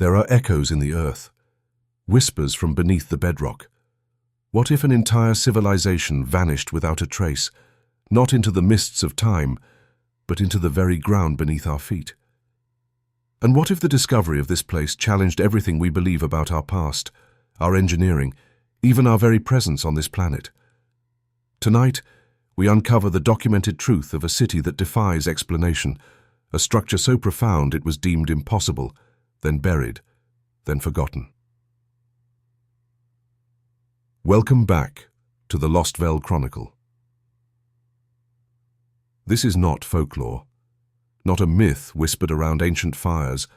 There are echoes in the earth, whispers from beneath the bedrock. What if an entire civilization vanished without a trace, not into the mists of time, but into the very ground beneath our feet? And what if the discovery of this place challenged everything we believe about our past, our engineering, even our very presence on this planet? Tonight, we uncover the documented truth of a city that defies explanation, a structure so profound it was deemed impossible, then buried, then forgotten. Welcome back to the Lostveld Chronicle. This is not folklore, not a myth whispered around ancient fires,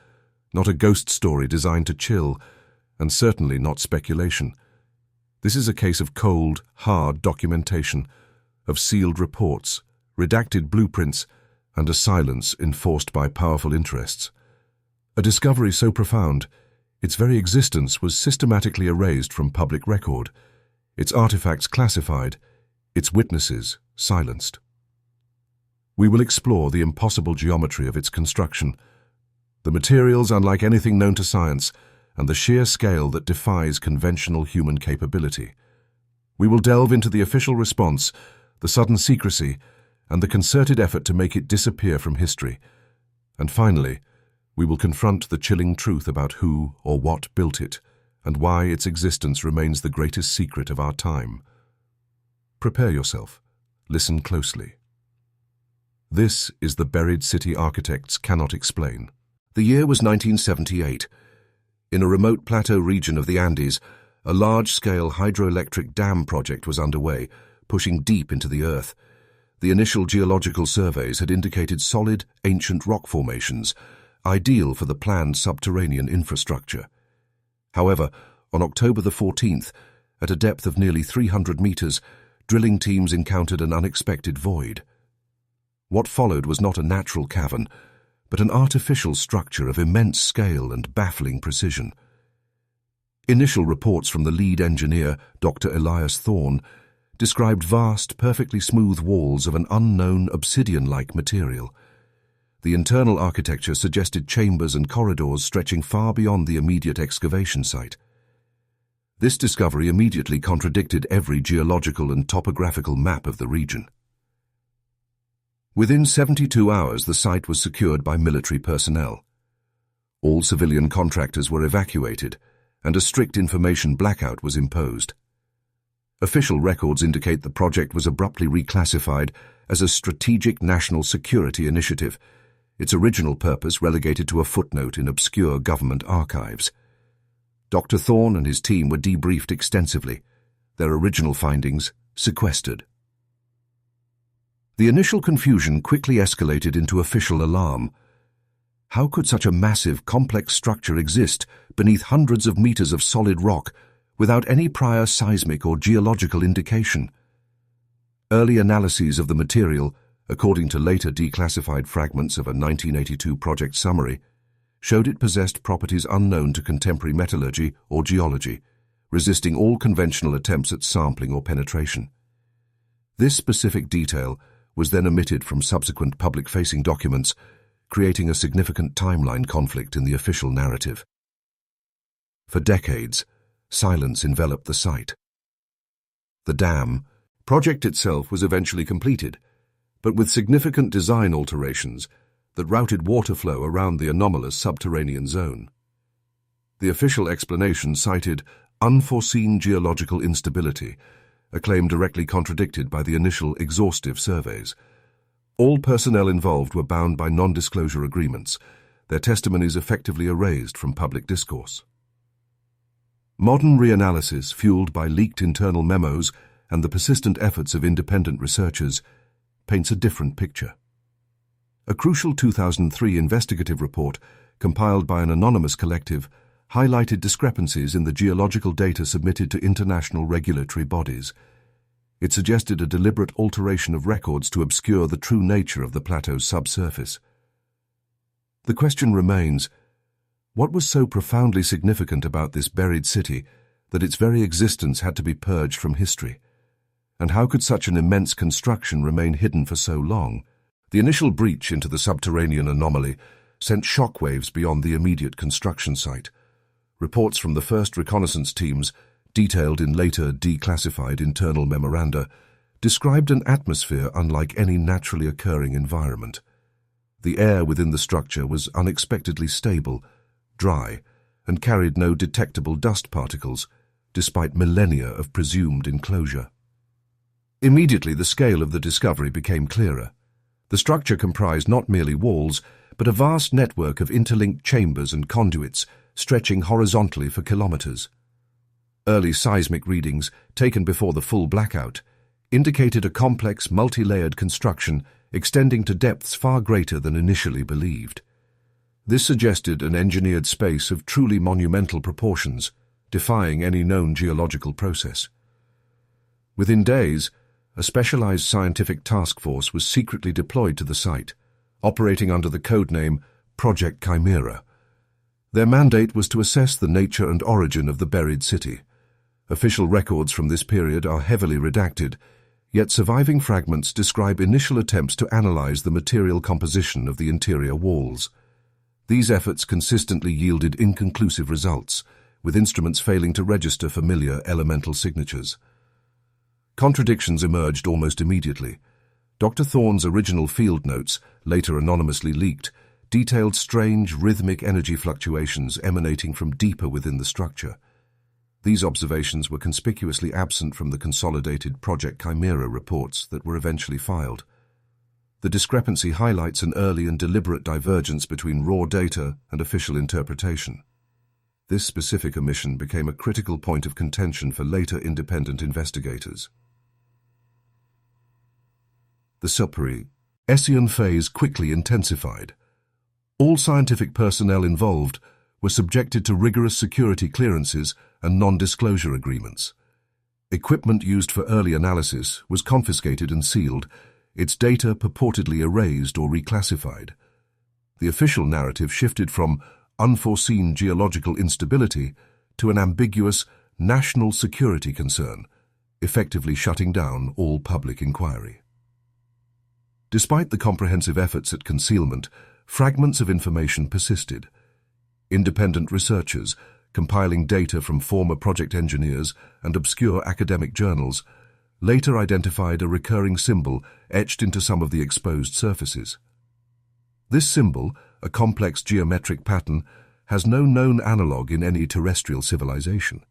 not a ghost story designed to chill, and certainly not speculation. This is a case of cold, hard documentation, of sealed reports, redacted blueprints, and a silence enforced by powerful interests. A discovery so profound, its very existence was systematically erased from public record, its artifacts classified, its witnesses silenced. We will explore the impossible geometry of its construction, the materials unlike anything known to science, and the sheer scale that defies conventional human capability. We will delve into the official response, the sudden secrecy, and the concerted effort to make it disappear from history. And finally, we will confront the chilling truth about who or what built it, and why its existence remains the greatest secret of our time. Prepare yourself. Listen closely. This is the buried city architects cannot explain. The year was 1978. In a remote plateau region of the Andes, a large-scale hydroelectric dam project was underway, pushing deep into the earth. The initial geological surveys had indicated solid, ancient rock formations, ideal for the planned subterranean infrastructure. However, on October the 14th, at a depth of nearly 300 meters, drilling teams encountered an unexpected void. What followed was not a natural cavern, but an artificial structure of immense scale and baffling precision. Initial reports from the lead engineer, Dr. Elias Thorne, described vast, perfectly smooth walls of an unknown obsidian-like material. The internal architecture suggested chambers and corridors stretching far beyond the immediate excavation site. This discovery immediately contradicted every geological and topographical map of the region. Within 72 hours, the site was secured by military personnel. All civilian contractors were evacuated, and a strict information blackout was imposed. Official records indicate the project was abruptly reclassified as a strategic national security initiative, its original purpose relegated to a footnote in obscure government archives. Dr. Thorne and his team were debriefed extensively, their original findings sequestered. The initial confusion quickly escalated into official alarm. How could such a massive, complex structure exist beneath hundreds of meters of solid rock without any prior seismic or geological indication? Early analyses of the material, according to later declassified fragments of a 1982 project summary, showed it possessed properties unknown to contemporary metallurgy or geology, resisting all conventional attempts at sampling or penetration. This specific detail was then omitted from subsequent public-facing documents, creating a significant timeline conflict in the official narrative. For decades, silence enveloped the site. The dam project itself was eventually completed, but with significant design alterations that routed water flow around the anomalous subterranean zone. The official explanation cited unforeseen geological instability, a claim directly contradicted by the initial exhaustive surveys. All personnel involved were bound by non-disclosure agreements, their testimonies effectively erased from public discourse. Modern reanalysis, fueled by leaked internal memos and the persistent efforts of independent researchers, paints a different picture. A crucial 2003 investigative report, compiled by an anonymous collective, highlighted discrepancies in the geological data submitted to international regulatory bodies. It suggested a deliberate alteration of records to obscure the true nature of the plateau's subsurface. The question remains, what was so profoundly significant about this buried city that its very existence had to be purged from history? And how could such an immense construction remain hidden for so long? The initial breach into the subterranean anomaly sent shockwaves beyond the immediate construction site. Reports from the first reconnaissance teams, detailed in later declassified internal memoranda, described an atmosphere unlike any naturally occurring environment. The air within the structure was unexpectedly stable, dry, and carried no detectable dust particles, despite millennia of presumed enclosure. Immediately, the scale of the discovery became clearer. The structure comprised not merely walls, but a vast network of interlinked chambers and conduits stretching horizontally for kilometers. Early seismic readings, taken before the full blackout, indicated a complex, multi-layered construction extending to depths far greater than initially believed. This suggested an engineered space of truly monumental proportions, defying any known geological process. Within days, a specialized scientific task force was secretly deployed to the site, operating under the codename Project Chimera. Their mandate was to assess the nature and origin of the buried city. Official records from this period are heavily redacted, yet surviving fragments describe initial attempts to analyze the material composition of the interior walls. These efforts consistently yielded inconclusive results, with instruments failing to register familiar elemental signatures. Contradictions emerged almost immediately. Dr. Thorne's original field notes, later anonymously leaked, detailed strange rhythmic energy fluctuations emanating from deeper within the structure. These observations were conspicuously absent from the consolidated Project Chimera reports that were eventually filed. The discrepancy highlights an early and deliberate divergence between raw data and official interpretation. This specific omission became a critical point of contention for later independent investigators. The Silpari-Essien phase quickly intensified. All scientific personnel involved were subjected to rigorous security clearances and non-disclosure agreements. Equipment used for early analysis was confiscated and sealed, its data purportedly erased or reclassified. The official narrative shifted from unforeseen geological instability to an ambiguous national security concern, effectively shutting down all public inquiry. Despite the comprehensive efforts at concealment, fragments of information persisted. Independent researchers, compiling data from former project engineers and obscure academic journals, later identified a recurring symbol etched into some of the exposed surfaces. This symbol, a complex geometric pattern, has no known analogue in any terrestrial civilization.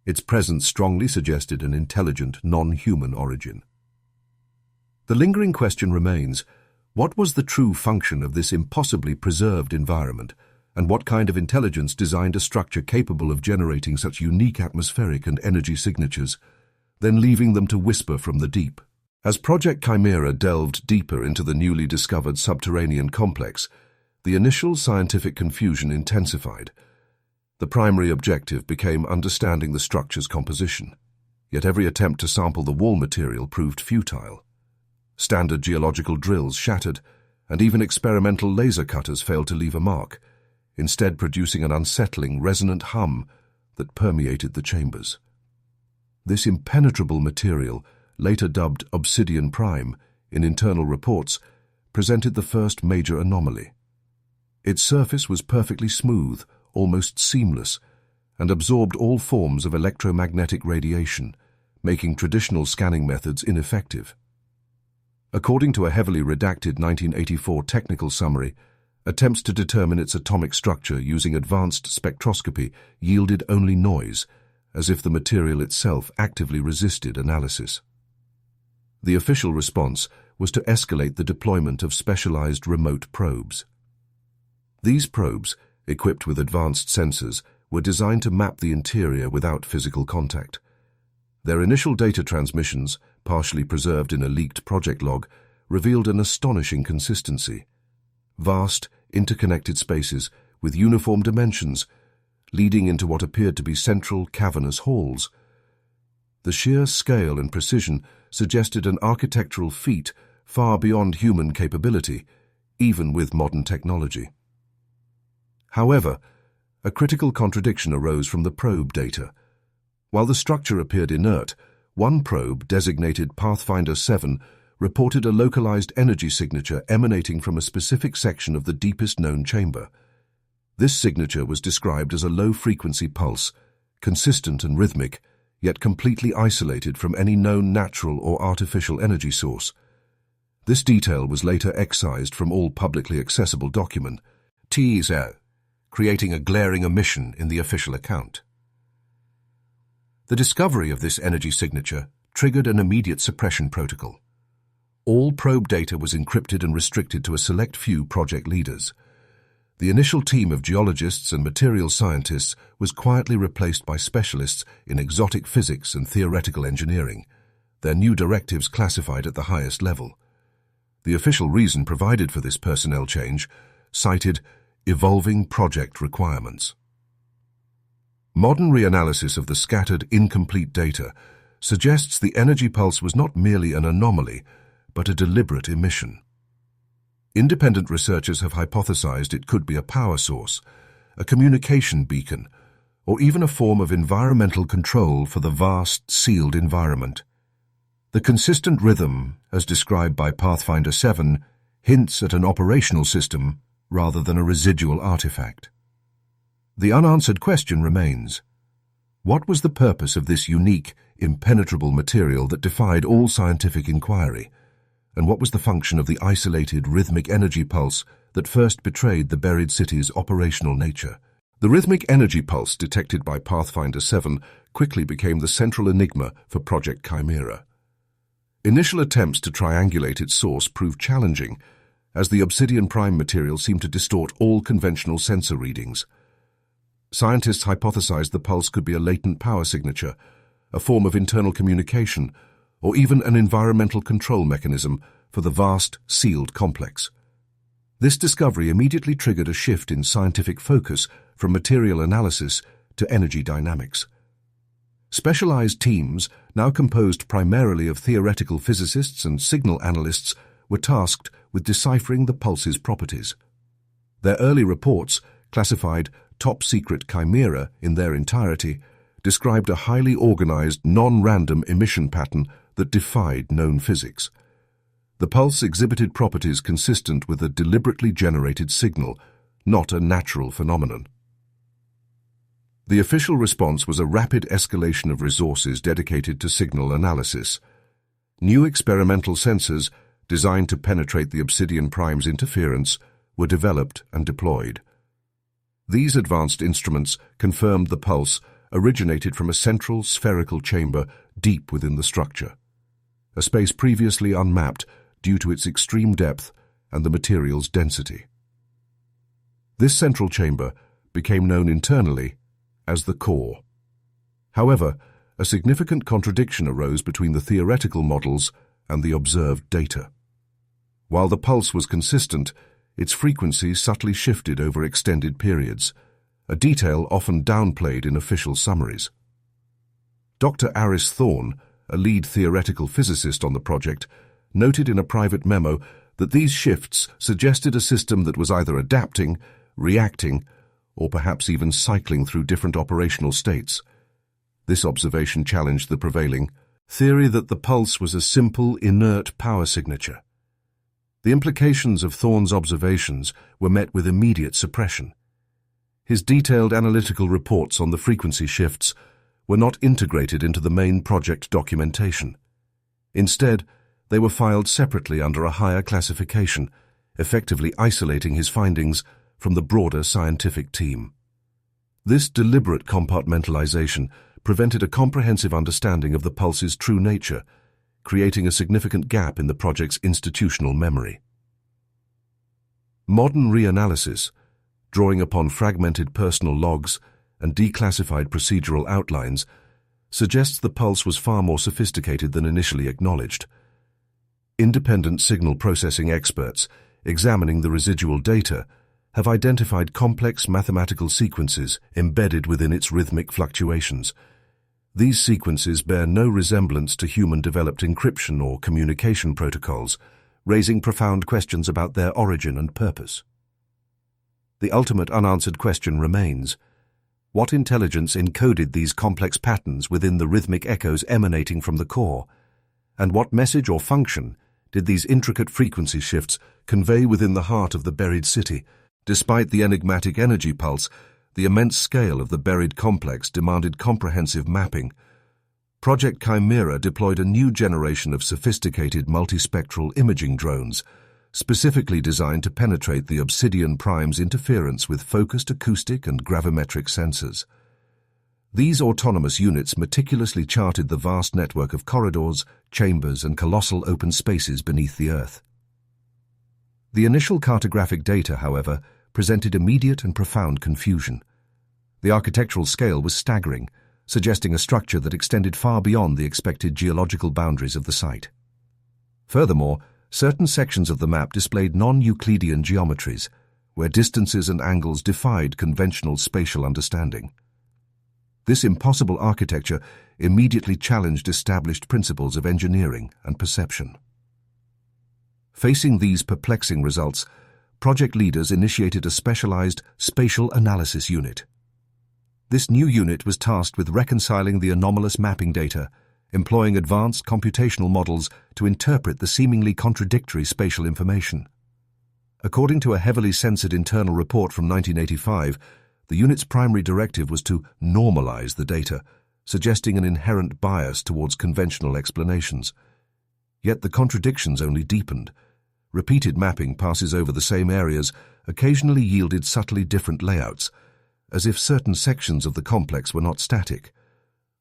Its presence strongly suggested an intelligent, non-human origin. The lingering question remains, what was the true function of this impossibly preserved environment, and what kind of intelligence designed a structure capable of generating such unique atmospheric and energy signatures, then leaving them to whisper from the deep? As Project Chimera delved deeper into the newly discovered subterranean complex, the initial scientific confusion intensified. The primary objective became understanding the structure's composition, yet every attempt to sample the wall material proved futile. Standard geological drills shattered, and even experimental laser cutters failed to leave a mark, instead producing an unsettling, resonant hum that permeated the chambers. This impenetrable material, later dubbed obsidian prime in internal reports, presented the first major anomaly. Its surface was perfectly smooth, almost seamless, and absorbed all forms of electromagnetic radiation, making traditional scanning methods ineffective. According to a heavily redacted 1984 technical summary, attempts to determine its atomic structure using advanced spectroscopy yielded only noise, as if the material itself actively resisted analysis. The official response was to escalate the deployment of specialized remote probes. These probes, equipped with advanced sensors, were designed to map the interior without physical contact. Their initial data transmissions, partially preserved in a leaked project log, revealed an astonishing consistency. Vast, interconnected spaces with uniform dimensions, leading into what appeared to be central cavernous halls. The sheer scale and precision suggested an architectural feat far beyond human capability, even with modern technology. However, a critical contradiction arose from the probe data. While the structure appeared inert, one probe, designated Pathfinder 7, reported a localized energy signature emanating from a specific section of the deepest known chamber. This signature was described as a low-frequency pulse, consistent and rhythmic, yet completely isolated from any known natural or artificial energy source. This detail was later excised from all publicly accessible documents, creating a glaring omission in the official account. The discovery of this energy signature triggered an immediate suppression protocol. All probe data was encrypted and restricted to a select few project leaders. The initial team of geologists and material scientists was quietly replaced by specialists in exotic physics and theoretical engineering, their new directives classified at the highest level. The official reason provided for this personnel change cited evolving project requirements. Modern reanalysis of the scattered, incomplete data suggests the energy pulse was not merely an anomaly, but a deliberate emission. Independent researchers have hypothesized it could be a power source, a communication beacon, or even a form of environmental control for the vast, sealed environment. The consistent rhythm, as described by Pathfinder 7, hints at an operational system rather than a residual artifact. The unanswered question remains: what was the purpose of this unique, impenetrable material that defied all scientific inquiry? And what was the function of the isolated, rhythmic energy pulse that first betrayed the buried city's operational nature? The rhythmic energy pulse detected by Pathfinder 7 quickly became the central enigma for Project Chimera. Initial attempts to triangulate its source proved challenging, as the obsidian prime material seemed to distort all conventional sensor readings. Scientists hypothesized the pulse could be a latent power signature, a form of internal communication, or even an environmental control mechanism for the vast, sealed complex. This discovery immediately triggered a shift in scientific focus from material analysis to energy dynamics. Specialized teams, now composed primarily of theoretical physicists and signal analysts, were tasked with deciphering the pulse's properties. Their early reports, classified top-secret Chimera in their entirety, described a highly organized, non-random emission pattern that defied known physics. The pulse exhibited properties consistent with a deliberately generated signal, not a natural phenomenon. The official response was a rapid escalation of resources dedicated to signal analysis. New experimental sensors, designed to penetrate the obsidian prime's interference, were developed and deployed. These advanced instruments confirmed the pulse originated from a central spherical chamber deep within the structure, a space previously unmapped due to its extreme depth and the material's density. This central chamber became known internally as the core. However, a significant contradiction arose between the theoretical models and the observed data. While the pulse was consistent, its frequency subtly shifted over extended periods, a detail often downplayed in official summaries. Dr. Aris Thorne, a lead theoretical physicist on the project, noted in a private memo that these shifts suggested a system that was either adapting, reacting, or perhaps even cycling through different operational states. This observation challenged the prevailing theory that the pulse was a simple, inert power signature. The implications of Thorne's observations were met with immediate suppression. His detailed analytical reports on the frequency shifts were not integrated into the main project documentation. Instead, they were filed separately under a higher classification, effectively isolating his findings from the broader scientific team. This deliberate compartmentalization prevented a comprehensive understanding of the pulse's true nature, creating a significant gap in the project's institutional memory. Modern reanalysis, drawing upon fragmented personal logs and declassified procedural outlines, suggests the pulse was far more sophisticated than initially acknowledged. Independent signal processing experts examining the residual data have identified complex mathematical sequences embedded within its rhythmic fluctuations. These sequences bear no resemblance to human-developed encryption or communication protocols, raising profound questions about their origin and purpose. The ultimate unanswered question remains: what intelligence encoded these complex patterns within the rhythmic echoes emanating from the core? And what message or function did these intricate frequency shifts convey within the heart of the buried city. Despite the enigmatic energy pulse, the immense scale of the buried complex demanded comprehensive mapping. Project Chimera deployed a new generation of sophisticated multispectral imaging drones, specifically designed to penetrate the obsidian prime's interference with focused acoustic and gravimetric sensors. These autonomous units meticulously charted the vast network of corridors, chambers, and colossal open spaces beneath the Earth. The initial cartographic data, however, presented immediate and profound confusion. The architectural scale was staggering, suggesting a structure that extended far beyond the expected geological boundaries of the site. Furthermore, certain sections of the map displayed non-Euclidean geometries, where distances and angles defied conventional spatial understanding. This impossible architecture immediately challenged established principles of engineering and perception. Facing these perplexing results, project leaders initiated a specialized spatial analysis unit. This new unit was tasked with reconciling the anomalous mapping data, employing advanced computational models to interpret the seemingly contradictory spatial information. According to a heavily censored internal report from 1985, the unit's primary directive was to normalize the data, suggesting an inherent bias towards conventional explanations. Yet the contradictions only deepened. Repeated mapping passes over the same areas occasionally yielded subtly different layouts, as if certain sections of the complex were not static.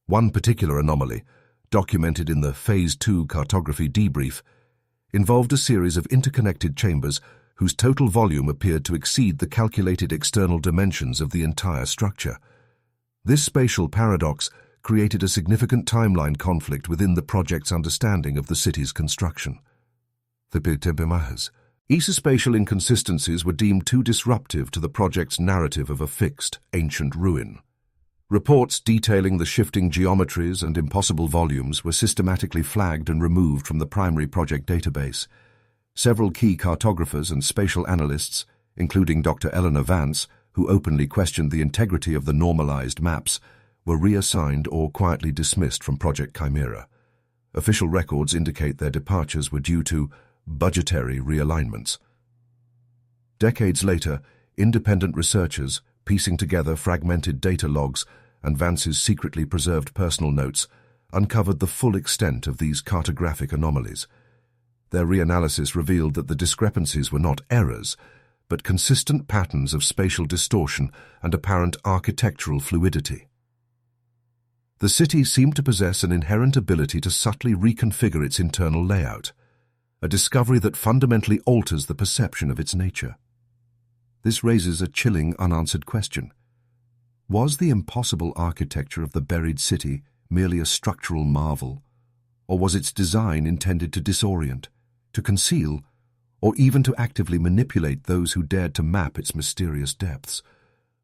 One particular anomaly, documented in the Phase 2 cartography debrief, involved a series of interconnected chambers whose total volume appeared to exceed the calculated external dimensions of the entire structure. This spatial paradox created a significant timeline conflict within the project's understanding of the city's construction. Spatial inconsistencies were deemed too disruptive to the project's narrative of a fixed, ancient ruin. Reports detailing the shifting geometries and impossible volumes were systematically flagged and removed from the primary project database. Several key cartographers and spatial analysts, including Dr. Eleanor Vance, who openly questioned the integrity of the normalized maps, were reassigned or quietly dismissed from Project Chimera. Official records indicate their departures were due to budgetary realignments. Decades later, independent researchers, piecing together fragmented data logs and Vance's secretly preserved personal notes, uncovered the full extent of these cartographic anomalies. Their reanalysis revealed that the discrepancies were not errors, but consistent patterns of spatial distortion and apparent architectural fluidity. The city seemed to possess an inherent ability to subtly reconfigure its internal layout, a discovery that fundamentally alters the perception of its nature. This raises a chilling, unanswered question. Was the impossible architecture of the buried city merely a structural marvel, or was its design intended to disorient, to conceal, or even to actively manipulate those who dared to map its mysterious depths?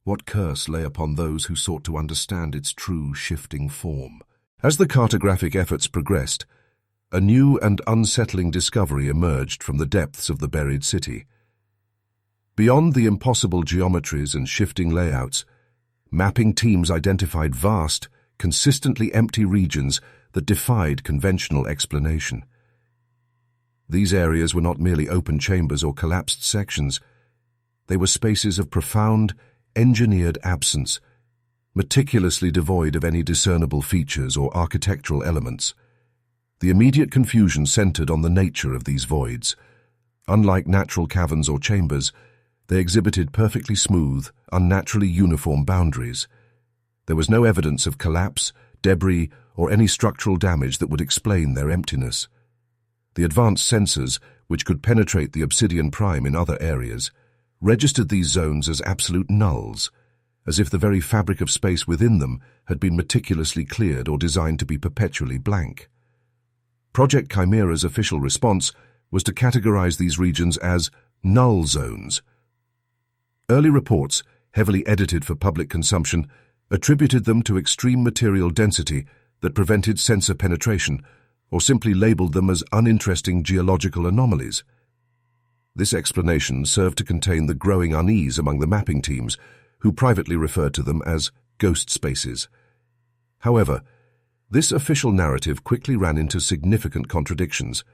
What curse lay upon those who sought to understand its true shifting form? As the cartographic efforts progressed, a new and unsettling discovery emerged from the depths of the buried city. Beyond the impossible geometries and shifting layouts, mapping teams identified vast, consistently empty regions that defied conventional explanation. These areas were not merely open chambers or collapsed sections. They were spaces of profound, engineered absence, meticulously devoid of any discernible features or architectural elements. The immediate confusion centered on the nature of these voids. Unlike natural caverns or chambers, they exhibited perfectly smooth, unnaturally uniform boundaries. There was no evidence of collapse, debris, or any structural damage that would explain their emptiness. The advanced sensors, which could penetrate the obsidian prime in other areas, registered these zones as absolute nulls, as if the very fabric of space within them had been meticulously cleared or designed to be perpetually blank. Project Chimera's official response was to categorize these regions as null zones. Early reports, heavily edited for public consumption, attributed them to extreme material density that prevented sensor penetration, or simply labeled them as uninteresting geological anomalies. This explanation served to contain the growing unease among the mapping teams, who privately referred to them as ghost spaces. However, this official narrative quickly ran into significant contradictions.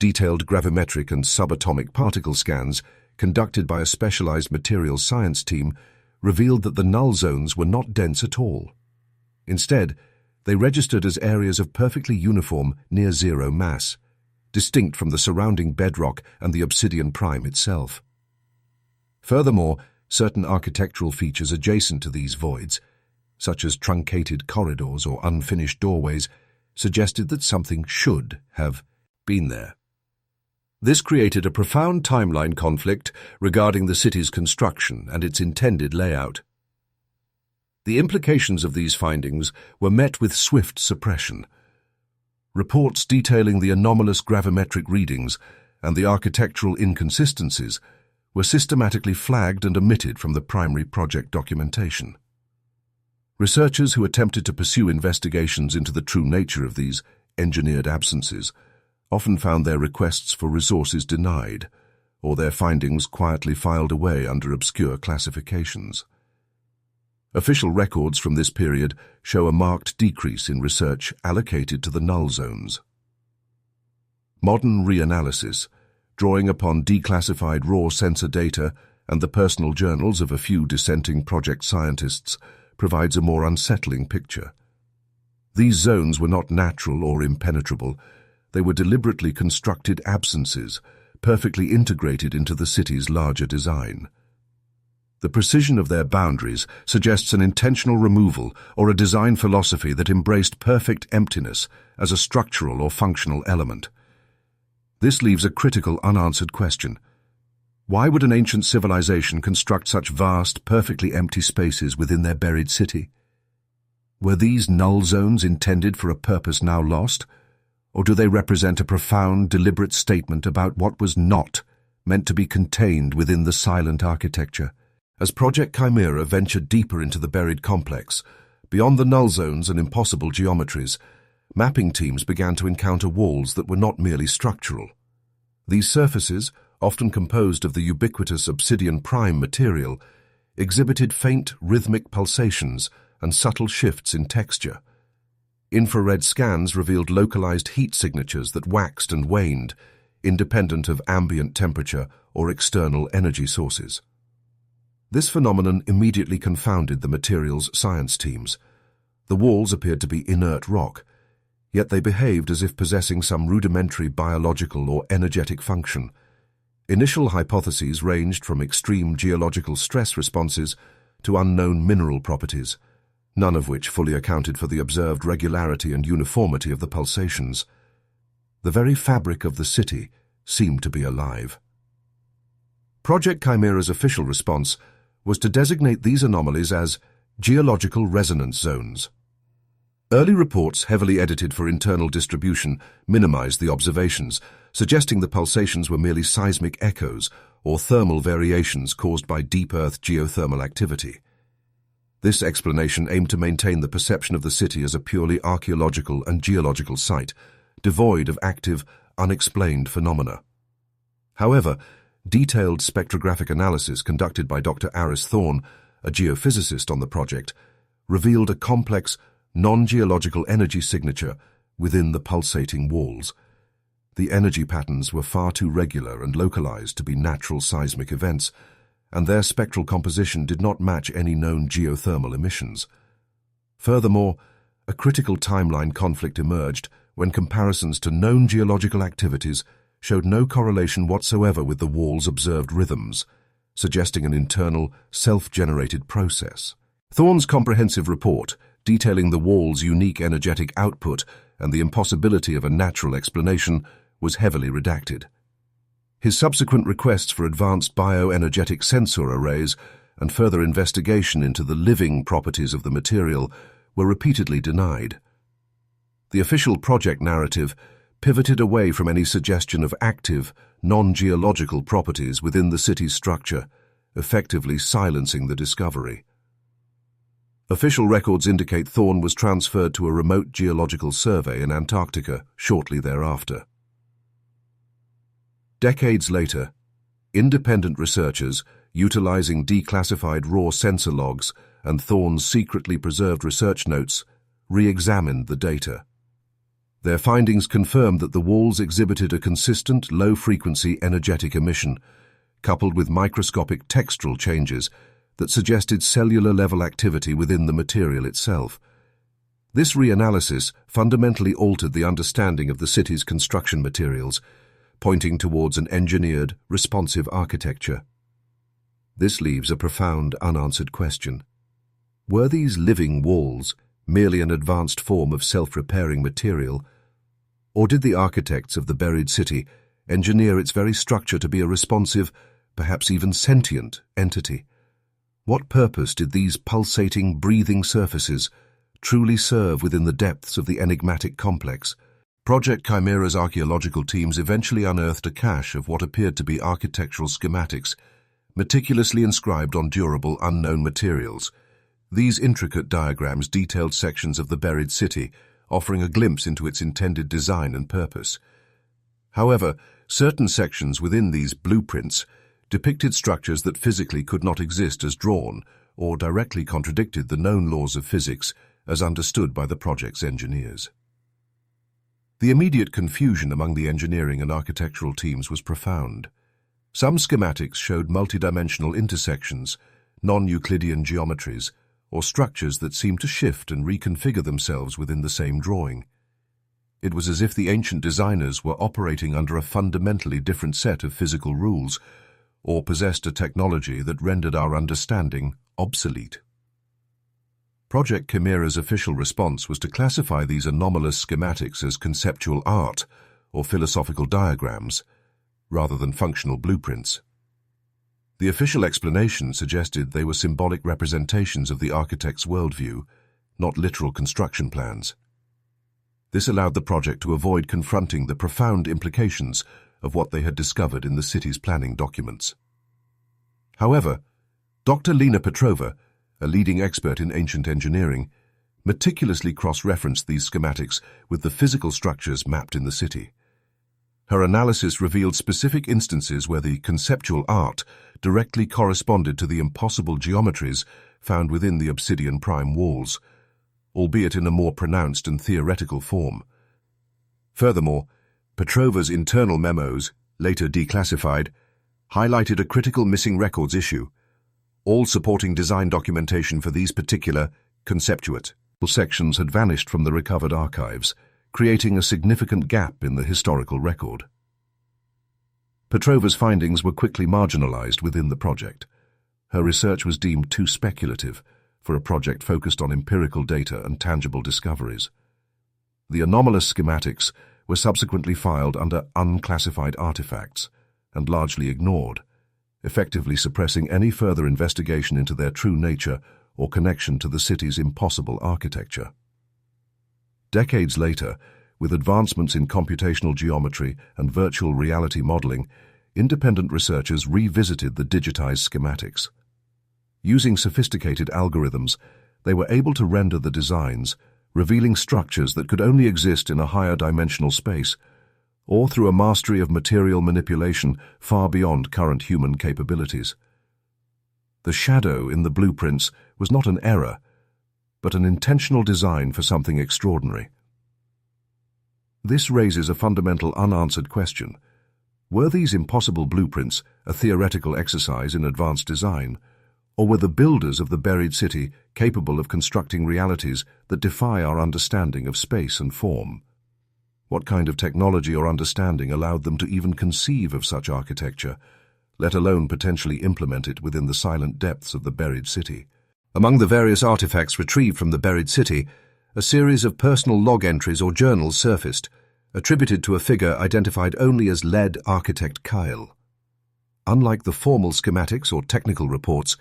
Detailed gravimetric and subatomic particle scans conducted by a specialized materials science team revealed that the null zones were not dense at all. Instead, they registered as areas of perfectly uniform, near-zero mass, distinct from the surrounding bedrock and the obsidian prime itself. Furthermore, certain architectural features adjacent to these voids, such as truncated corridors or unfinished doorways, suggested that something should have been there. This created a profound timeline conflict regarding the city's construction and its intended layout. The implications of these findings were met with swift suppression. Reports detailing the anomalous gravimetric readings and the architectural inconsistencies were systematically flagged and omitted from the primary project documentation. Researchers who attempted to pursue investigations into the true nature of these engineered absences often found their requests for resources denied, or their findings quietly filed away under obscure classifications. Official records from this period show a marked decrease in research allocated to the null zones. Modern reanalysis, drawing upon declassified raw sensor data and the personal journals of a few dissenting project scientists, provides a more unsettling picture. These zones were not natural or impenetrable. They were deliberately constructed absences, perfectly integrated into the city's larger design. The precision of their boundaries suggests an intentional removal or a design philosophy that embraced perfect emptiness as a structural or functional element. This leaves a critical unanswered question. Why would an ancient civilization construct such vast, perfectly empty spaces within their buried city? Were these null zones intended for a purpose now lost? Or do they represent a profound, deliberate statement about what was not meant to be contained within the silent architecture? As Project Chimera ventured deeper into the buried complex, beyond the null zones and impossible geometries, mapping teams began to encounter walls that were not merely structural. These surfaces, often composed of the ubiquitous obsidian prime material, exhibited faint rhythmic pulsations and subtle shifts in texture. Infrared scans revealed localized heat signatures that waxed and waned, independent of ambient temperature or external energy sources. This phenomenon immediately confounded the materials science teams. The walls appeared to be inert rock, yet they behaved as if possessing some rudimentary biological or energetic function. Initial hypotheses ranged from extreme geological stress responses to unknown mineral properties, none of which fully accounted for the observed regularity and uniformity of the pulsations. The very fabric of the city seemed to be alive. Project Chimera's official response was to designate these anomalies as geological resonance zones. Early reports, heavily edited for internal distribution, minimized the observations, suggesting the pulsations were merely seismic echoes or thermal variations caused by deep Earth geothermal activity. This explanation aimed to maintain the perception of the city as a purely archaeological and geological site, devoid of active, unexplained phenomena. However, detailed spectrographic analysis conducted by Dr. Aris Thorne, a geophysicist on the project, revealed a complex, non-geological energy signature within the pulsating walls. The energy patterns were far too regular and localized to be natural seismic events, and their spectral composition did not match any known geothermal emissions. Furthermore, a critical timeline conflict emerged when comparisons to known geological activities showed no correlation whatsoever with the wall's observed rhythms, suggesting an internal, self-generated process. Thorne's comprehensive report, detailing the wall's unique energetic output and the impossibility of a natural explanation, was heavily redacted. His subsequent requests for advanced bioenergetic sensor arrays and further investigation into the living properties of the material were repeatedly denied. The official project narrative pivoted away from any suggestion of active, non-geological properties within the city's structure, effectively silencing the discovery. Official records indicate Thorne was transferred to a remote geological survey in Antarctica shortly thereafter. Decades later, independent researchers, utilizing declassified raw sensor logs and Thorne's secretly preserved research notes, re-examined the data. Their findings confirmed that the walls exhibited a consistent, low-frequency energetic emission, coupled with microscopic textural changes that suggested cellular-level activity within the material itself. This reanalysis fundamentally altered the understanding of the city's construction materials, pointing towards an engineered, responsive architecture. This leaves a profound, unanswered question. Were these living walls merely an advanced form of self-repairing material, or did the architects of the buried city engineer its very structure to be a responsive, perhaps even sentient, entity? What purpose did these pulsating, breathing surfaces truly serve within the depths of the enigmatic complex? Project Chimera's archaeological teams eventually unearthed a cache of what appeared to be architectural schematics, meticulously inscribed on durable, unknown materials. These intricate diagrams detailed sections of the buried city, offering a glimpse into its intended design and purpose. However, certain sections within these blueprints depicted structures that physically could not exist as drawn or directly contradicted the known laws of physics as understood by the project's engineers. The immediate confusion among the engineering and architectural teams was profound. Some schematics showed multidimensional intersections, non-Euclidean geometries, or structures that seemed to shift and reconfigure themselves within the same drawing. It was as if the ancient designers were operating under a fundamentally different set of physical rules, or possessed a technology that rendered our understanding obsolete. Project Chimera's official response was to classify these anomalous schematics as conceptual art or philosophical diagrams, rather than functional blueprints. The official explanation suggested they were symbolic representations of the architect's worldview, not literal construction plans. This allowed the project to avoid confronting the profound implications of what they had discovered in the city's planning documents. However, Dr. Lena Petrova, a leading expert in ancient engineering, meticulously cross-referenced these schematics with the physical structures mapped in the city. Her analysis revealed specific instances where the conceptual art directly corresponded to the impossible geometries found within the obsidian prime walls, albeit in a more pronounced and theoretical form. Furthermore, Petrova's internal memos, later declassified, highlighted a critical missing records issue, all supporting design documentation for these particular conceptuate sections had vanished from the recovered archives, creating a significant gap in the historical record. Petrova's findings were quickly marginalized within the project. Her research was deemed too speculative for a project focused on empirical data and tangible discoveries. The anomalous schematics were subsequently filed under unclassified artifacts and largely ignored, effectively suppressing any further investigation into their true nature or connection to the city's impossible architecture. Decades later, with advancements in computational geometry and virtual reality modeling, independent researchers revisited the digitized schematics. Using sophisticated algorithms, they were able to render the designs, revealing structures that could only exist in a higher dimensional space, or through a mastery of material manipulation far beyond current human capabilities. The shadow in the blueprints was not an error, but an intentional design for something extraordinary. This raises a fundamental unanswered question. Were these impossible blueprints a theoretical exercise in advanced design, or were the builders of the buried city capable of constructing realities that defy our understanding of space and form? What kind of technology or understanding allowed them to even conceive of such architecture, let alone potentially implement it within the silent depths of the buried city? Among the various artifacts retrieved from the buried city, a series of personal log entries or journals surfaced, attributed to a figure identified only as lead architect Kyle. Unlike the formal schematics or technical reports,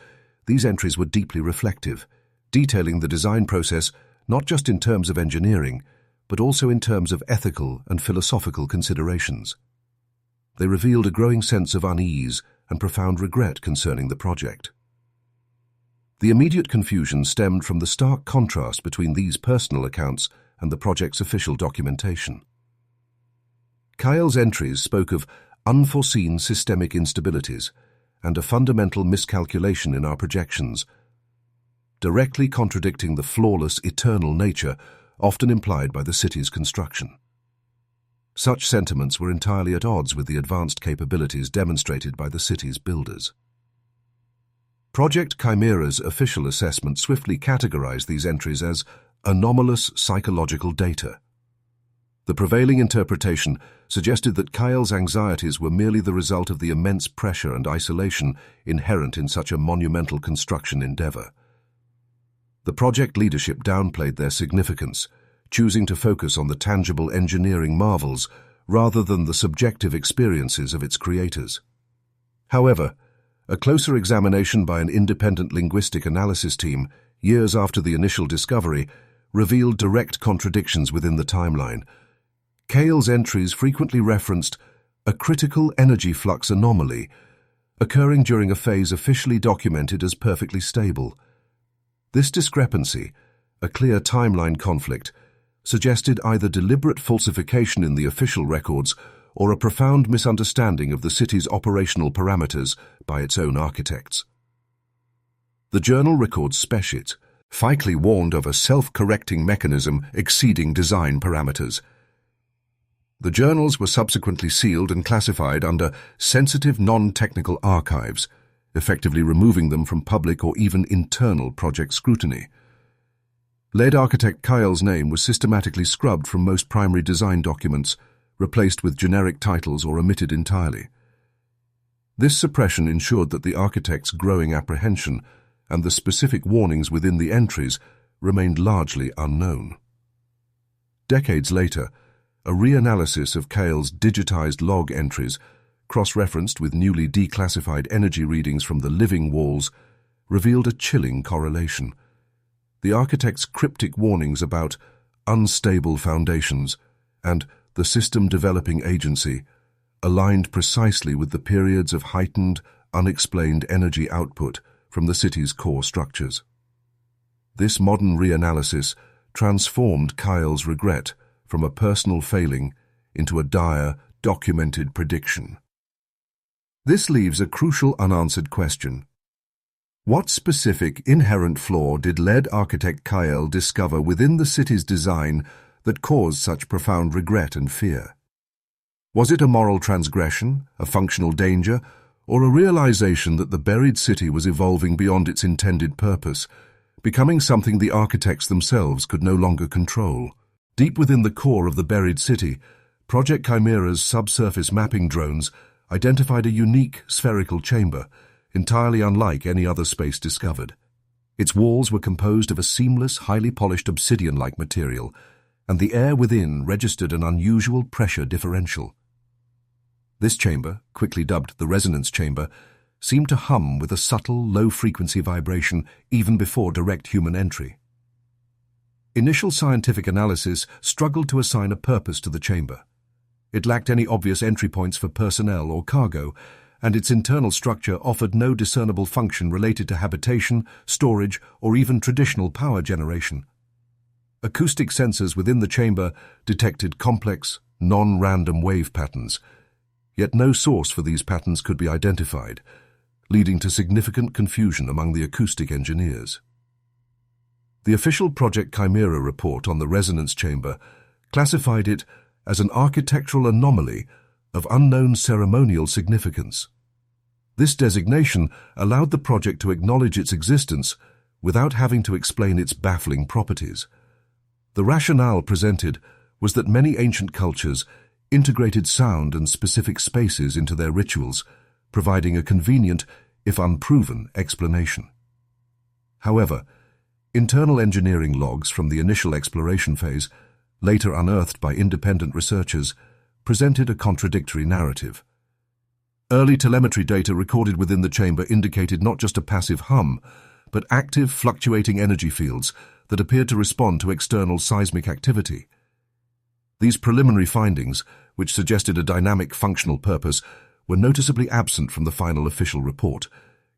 these entries were deeply reflective, detailing the design process not just in terms of engineering, but also in terms of ethical and philosophical considerations. They revealed a growing sense of unease and profound regret concerning the project. The immediate confusion stemmed from the stark contrast between these personal accounts and the project's official documentation. Kyle's entries spoke of unforeseen systemic instabilities and a fundamental miscalculation in our projections, directly contradicting the flawless, eternal nature often implied by the city's construction. Such sentiments were entirely at odds with the advanced capabilities demonstrated by the city's builders. Project Chimera's official assessment swiftly categorized these entries as anomalous psychological data. The prevailing interpretation suggested that Kyle's anxieties were merely the result of the immense pressure and isolation inherent in such a monumental construction endeavor. The project leadership downplayed their significance, choosing to focus on the tangible engineering marvels rather than the subjective experiences of its creators. However, a closer examination by an independent linguistic analysis team, years after the initial discovery, revealed direct contradictions within the timeline. Kyle's entries frequently referenced a critical energy flux anomaly, occurring during a phase officially documented as perfectly stable. This discrepancy, a clear timeline conflict, suggested either deliberate falsification in the official records or a profound misunderstanding of the city's operational parameters by its own architects. The journal records Speshit, Fikely warned of a self-correcting mechanism exceeding design parameters. The journals were subsequently sealed and classified under sensitive non-technical archives, effectively removing them from public or even internal project scrutiny. Lead architect Kyle's name was systematically scrubbed from most primary design documents, replaced with generic titles or omitted entirely. This suppression ensured that the architect's growing apprehension and the specific warnings within the entries remained largely unknown. Decades later, a reanalysis of Kyle's digitized log entries, cross-referenced with newly declassified energy readings from the living walls, revealed a chilling correlation. The architect's cryptic warnings about unstable foundations and the system developing agency aligned precisely with the periods of heightened, unexplained energy output from the city's core structures. This modern reanalysis transformed Kyle's regret from a personal failing into a dire, documented prediction. This leaves a crucial unanswered question. What specific inherent flaw did lead architect Kyle discover within the city's design that caused such profound regret and fear? Was it a moral transgression, a functional danger, or a realization that the buried city was evolving beyond its intended purpose, becoming something the architects themselves could no longer control? Deep within the core of the buried city, Project Chimera's subsurface mapping drones identified a unique spherical chamber, entirely unlike any other space discovered. Its walls were composed of a seamless, highly polished obsidian-like material, and the air within registered an unusual pressure differential. This chamber, quickly dubbed the resonance chamber, seemed to hum with a subtle, low-frequency vibration even before direct human entry. Initial scientific analysis struggled to assign a purpose to the chamber. It lacked any obvious entry points for personnel or cargo, and its internal structure offered no discernible function related to habitation, storage, or even traditional power generation. Acoustic sensors within the chamber detected complex, non-random wave patterns, yet no source for these patterns could be identified, leading to significant confusion among the acoustic engineers. The official Project Chimera report on the resonance chamber classified it as an architectural anomaly of unknown ceremonial significance. This designation allowed the project to acknowledge its existence without having to explain its baffling properties. The rationale presented was that many ancient cultures integrated sound and specific spaces into their rituals, providing a convenient, if unproven, explanation. However, internal engineering logs from the initial exploration phase, later unearthed by independent researchers, presented a contradictory narrative. Early telemetry data recorded within the chamber indicated not just a passive hum, but active, fluctuating energy fields that appeared to respond to external seismic activity. These preliminary findings, which suggested a dynamic functional purpose, were noticeably absent from the final official report,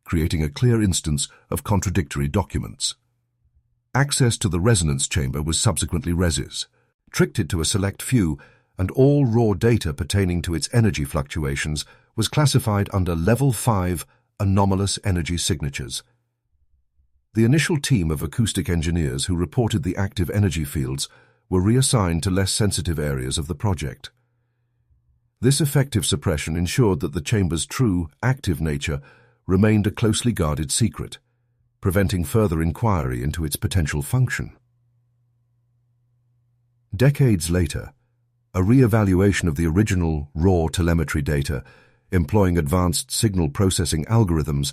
creating a clear instance of contradictory documents. Access to the resonance chamber was subsequently restricted to a select few, and all raw data pertaining to its energy fluctuations was classified under Level 5 anomalous energy signatures. The initial team of acoustic engineers who reported the active energy fields were reassigned to less sensitive areas of the project. This effective suppression ensured that the chamber's true, active nature remained a closely guarded secret, preventing further inquiry into its potential function. Decades later, a re-evaluation of the original raw telemetry data, employing advanced signal processing algorithms,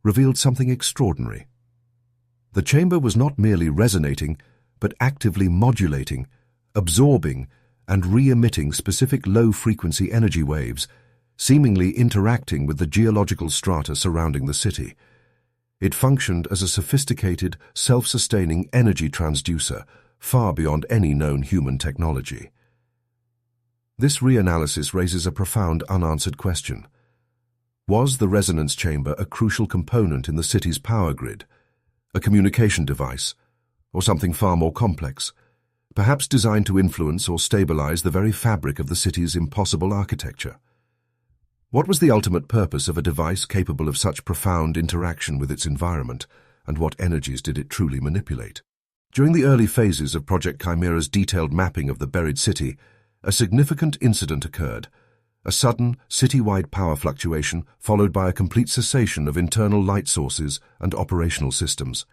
revealed something extraordinary. The chamber was not merely resonating, but actively modulating, absorbing, and re-emitting specific low-frequency energy waves, seemingly interacting with the geological strata surrounding the city. It functioned as a sophisticated, self-sustaining energy transducer, far beyond any known human technology. This reanalysis raises a profound unanswered question. Was the resonance chamber a crucial component in the city's power grid, a communication device, or something far more complex, perhaps designed to influence or stabilize the very fabric of the city's impossible architecture? What was the ultimate purpose of a device capable of such profound interaction with its environment, and what energies did it truly manipulate? During the early phases of Project Chimera's detailed mapping of the buried city, a significant incident occurred, a sudden, city-wide power fluctuation followed by a complete cessation of internal light sources and operational systems.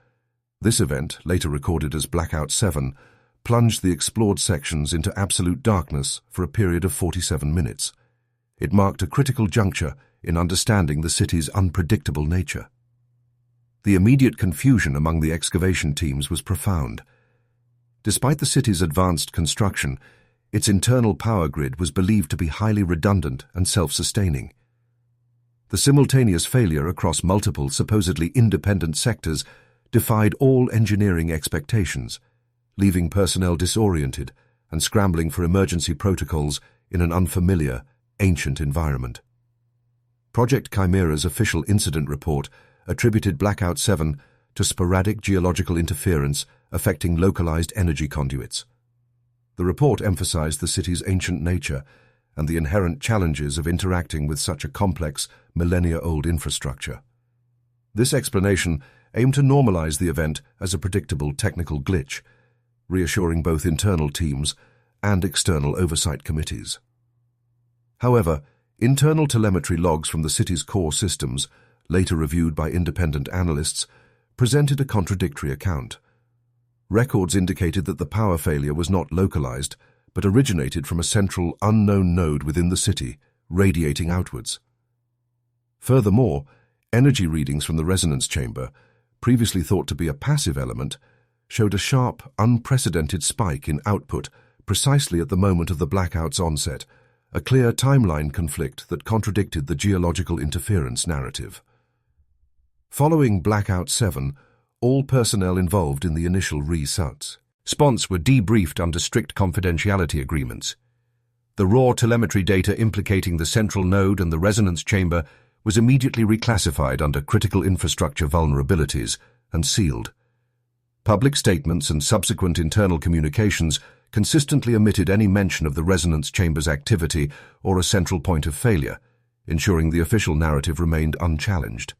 This event, later recorded as Blackout 7, plunged the explored sections into absolute darkness for a period of 47 minutes. It marked a critical juncture in understanding the city's unpredictable nature. The immediate confusion among the excavation teams was profound. Despite the city's advanced construction, its internal power grid was believed to be highly redundant and self-sustaining. The simultaneous failure across multiple supposedly independent sectors defied all engineering expectations, leaving personnel disoriented and scrambling for emergency protocols in an unfamiliar, ancient environment. Project Chimera's official incident report attributed Blackout 7 to sporadic geological interference affecting localized energy conduits. The report emphasized the city's ancient nature and the inherent challenges of interacting with such a complex, millennia-old infrastructure. This explanation aimed to normalize the event as a predictable technical glitch, reassuring both internal teams and external oversight committees. However, internal telemetry logs from the city's core systems, later reviewed by independent analysts, presented a contradictory account. Records indicated that the power failure was not localized, but originated from a central, unknown node within the city, radiating outwards. Furthermore, energy readings from the resonance chamber, previously thought to be a passive element, showed a sharp, unprecedented spike in output precisely at the moment of the blackout's onset, a clear timeline conflict that contradicted the geological interference narrative. Following Blackout 7, all personnel involved in the initial resets were debriefed under strict confidentiality agreements. The raw telemetry data implicating the central node and the resonance chamber was immediately reclassified under critical infrastructure vulnerabilities and sealed. Public statements and subsequent internal communications consistently omitted any mention of the resonance chamber's activity or a central point of failure, ensuring the official narrative remained unchallenged.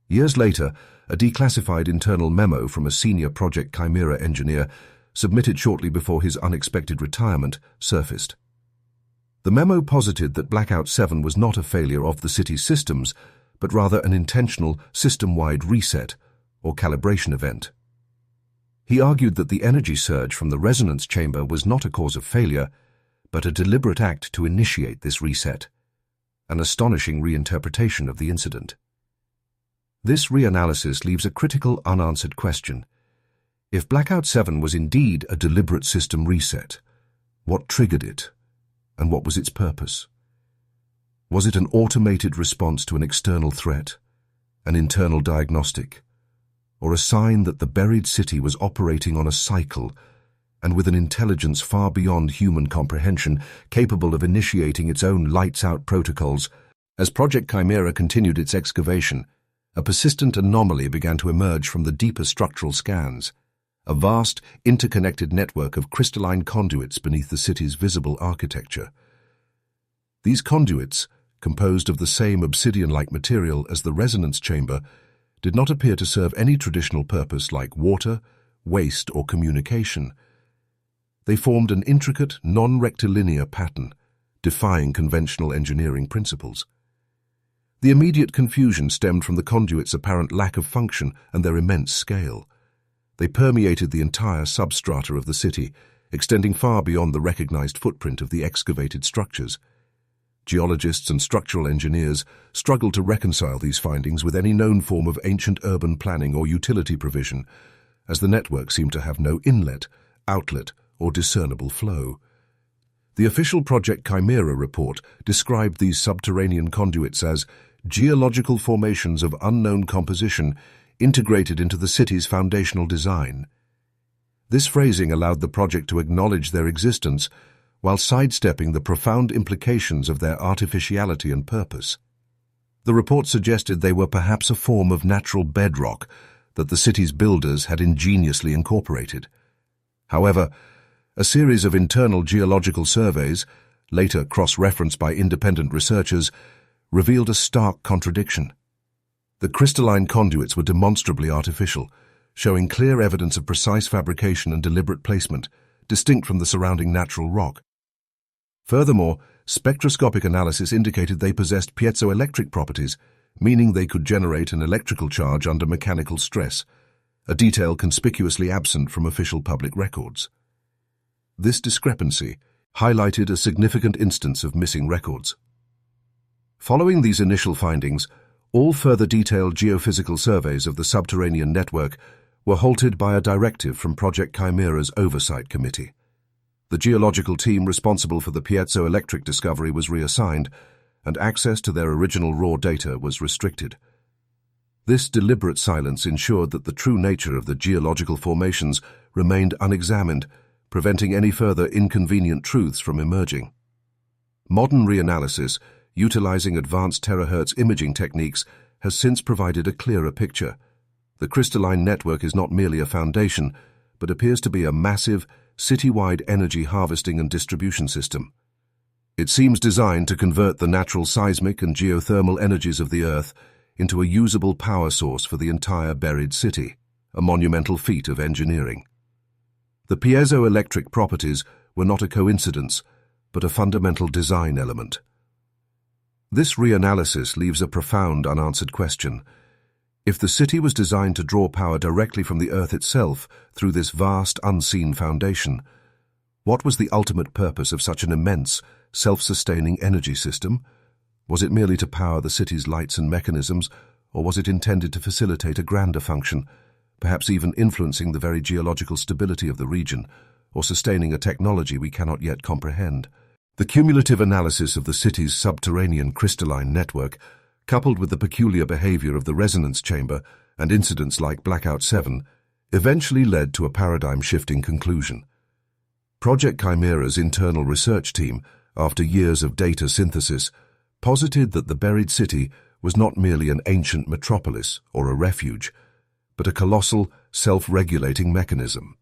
Years later, a declassified internal memo from a senior Project Chimera engineer, submitted shortly before his unexpected retirement, surfaced. The memo posited that Blackout 7 was not a failure of the city's systems, but rather an intentional, system-wide reset or calibration event. He argued that the energy surge from the resonance chamber was not a cause of failure, but a deliberate act to initiate this reset, an astonishing reinterpretation of the incident. This reanalysis leaves a critical, unanswered question. If Blackout 7 was indeed a deliberate system reset, what triggered it, and what was its purpose? Was it an automated response to an external threat, an internal diagnostic, or a sign that the buried city was operating on a cycle and with an intelligence far beyond human comprehension, capable of initiating its own lights-out protocols? As Project Chimera continued its excavation, a persistent anomaly began to emerge from the deeper structural scans, a vast, interconnected network of crystalline conduits beneath the city's visible architecture. These conduits, composed of the same obsidian-like material as the resonance chamber, did not appear to serve any traditional purpose like water, waste, or communication. They formed an intricate, non-rectilinear pattern, defying conventional engineering principles. The immediate confusion stemmed from the conduits' apparent lack of function and their immense scale. They permeated the entire substrata of the city, extending far beyond the recognized footprint of the excavated structures. Geologists and structural engineers struggled to reconcile these findings with any known form of ancient urban planning or utility provision, as the network seemed to have no inlet, outlet, or discernible flow. The official Project Chimera report described these subterranean conduits as geological formations of unknown composition integrated into the city's foundational design. This phrasing allowed the project to acknowledge their existence while sidestepping the profound implications of their artificiality and purpose. The report suggested they were perhaps a form of natural bedrock that the city's builders had ingeniously incorporated. However, a series of internal geological surveys, later cross-referenced by independent researchers, revealed a stark contradiction. The crystalline conduits were demonstrably artificial, showing clear evidence of precise fabrication and deliberate placement, distinct from the surrounding natural rock. Furthermore, spectroscopic analysis indicated they possessed piezoelectric properties, meaning they could generate an electrical charge under mechanical stress, a detail conspicuously absent from official public records. This discrepancy highlighted a significant instance of missing records. Following these initial findings, all further detailed geophysical surveys of the subterranean network were halted by a directive from Project Chimera's Oversight Committee. The geological team responsible for the piezoelectric discovery was reassigned, and access to their original raw data was restricted. This deliberate silence ensured that the true nature of the geological formations remained unexamined, preventing any further inconvenient truths from emerging. Modern reanalysis, utilizing advanced terahertz imaging techniques, has since provided a clearer picture. The crystalline network is not merely a foundation, but appears to be a massive, city-wide energy harvesting and distribution system. It seems designed to convert the natural seismic and geothermal energies of the Earth into a usable power source for the entire buried city, a monumental feat of engineering. The piezoelectric properties were not a coincidence, but a fundamental design element. This reanalysis leaves a profound unanswered question. If the city was designed to draw power directly from the Earth itself through this vast, unseen foundation, what was the ultimate purpose of such an immense, self-sustaining energy system? Was it merely to power the city's lights and mechanisms, or was it intended to facilitate a grander function, perhaps even influencing the very geological stability of the region, or sustaining a technology we cannot yet comprehend? The cumulative analysis of the city's subterranean crystalline network, coupled with the peculiar behavior of the resonance chamber and incidents like Blackout 7, eventually led to a paradigm-shifting conclusion. Project Chimera's internal research team, after years of data synthesis, posited that the buried city was not merely an ancient metropolis or a refuge, but a colossal, self-regulating mechanism.